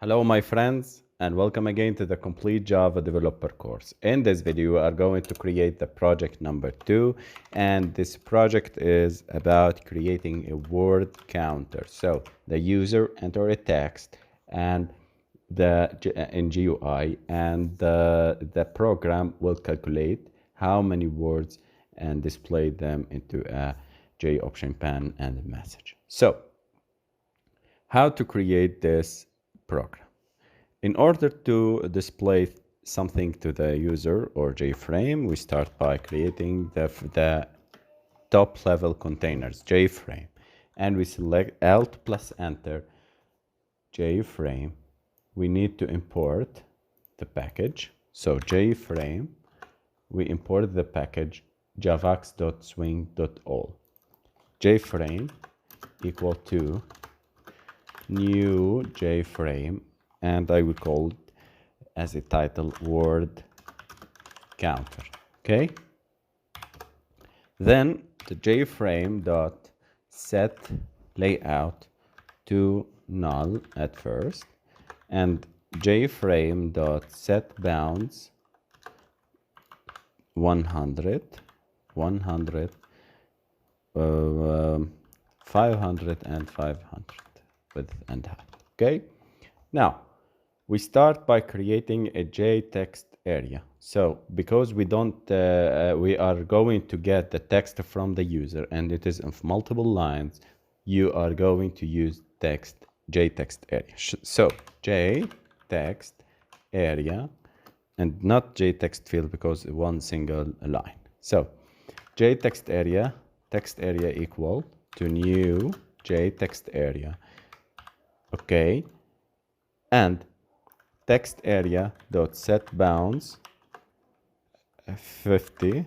Hello my friends and welcome again to the Complete Java Developer course. In this video we are going to create the project number 2, and this project is about creating a word counter. So the user enter a text and in GUI, and the program will calculate how many words and display them into a J option pane and a message. So how to create this program? In order to display something to the user or JFrame, we start by creating the top level containers, JFrame, and we select Alt plus Enter, JFrame. We need to import the package. So JFrame, we import the package javax.swing.all. JFrame equal to new JFrame, and I will call it as a title word counter. Okay, then the JFrame dot set layout to null at first, and JFrame dot set bounds 100 500 and 500 width and height. Okay, now we start by creating a JText area. So because we are going to get the text from the user and it is of multiple lines, you are going to use JText area. So JText area, and not JText field because one single line. So JText area, text area equal to new JText area. Okay, and text area dot set bounds 50,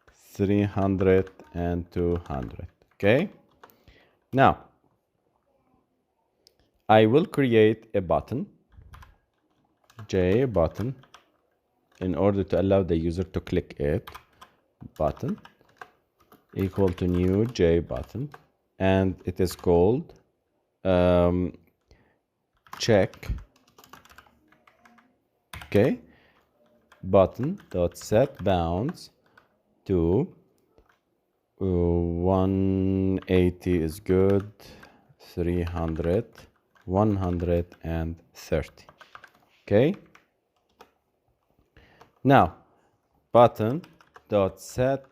300 and 200. Okay, now I will create a button, J button, in order to allow the user to click it. Button equal to new J button, and it is called check. Okay, button dot set bounds to 180 is good, 300, 130. Okay, now button dot set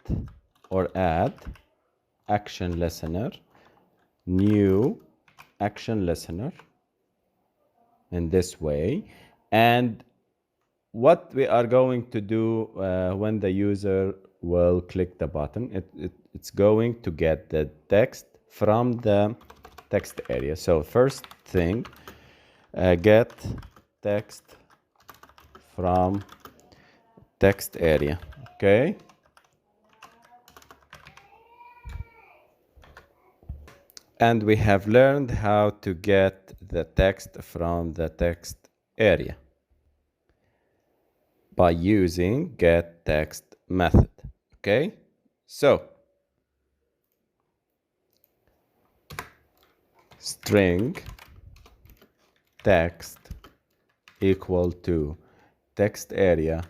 or add action listener, new action listener, in this way. And what we are going to do when the user will click the button, it's going to get the text from the text area. So first thing, get text from text area. Okay, and we have learned how to get the text from the text area by using getText method. Okay, so string text equal to text area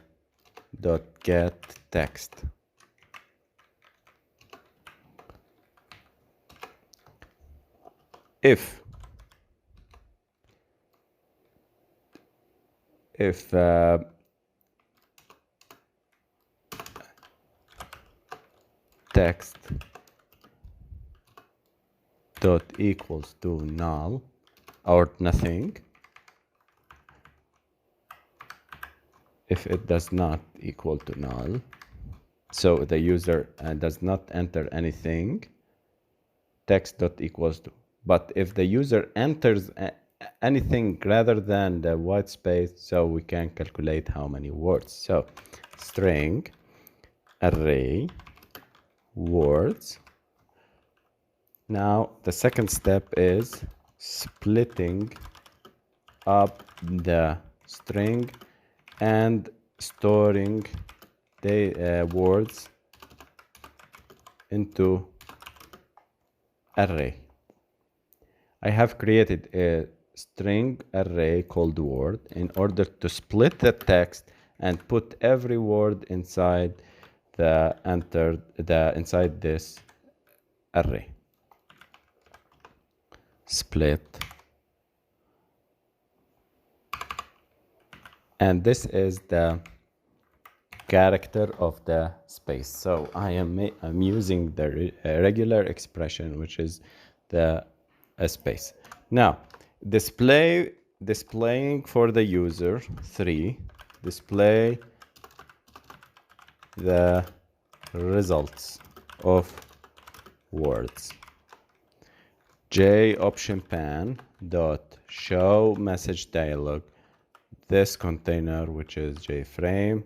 dot get text. If text dot equals to null or nothing, if it does not equal to null, so the user does not enter anything, text dot equals to. But if the user enters anything rather than the white space, so we can calculate how many words. So string array words. Now the second step is splitting up the string and storing the words into array. I have created a string array called word in order to split the text and put every word inside inside this array. Split. And this is the character of the space. So I'm using the regular expression, which is the space. Now, displaying for the user 3, display the results of words. J option pan dot show message dialog, this container, which is JFrame,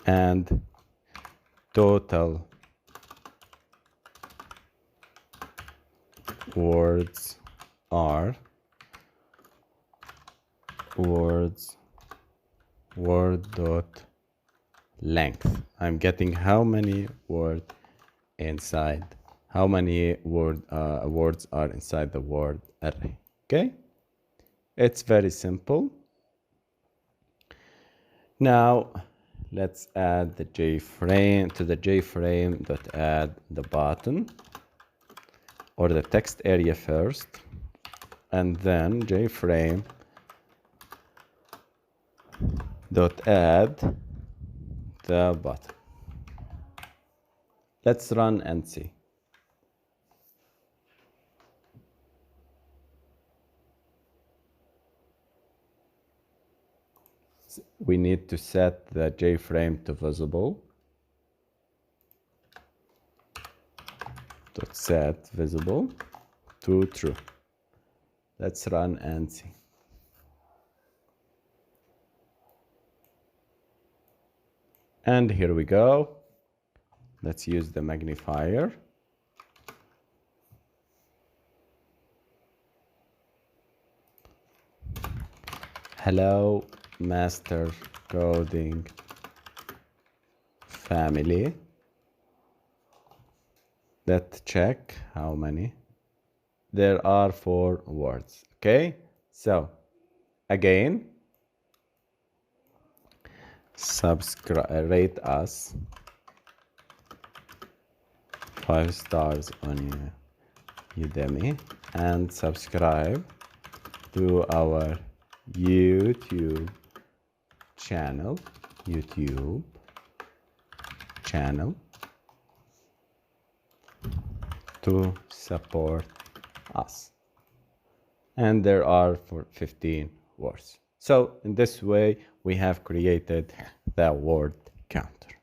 and total words are word dot length. I'm getting how many words are inside the word array. Okay, it's very simple. Now let's add the JFrame to the JFrame dot add the button or the text area first, and then JFrame dot add the button. Let's run and see. We need to set the JFrame to visible. Dot set visible to true. Let's run and see. And here we go. Let's use the magnifier. Hello, master coding family. Let's check how many. There are 4 words. Okay, so again, rate us 5 stars on Udemy and subscribe to our YouTube channel to support us. And there are 15 words. So in this way, we have created the word counter.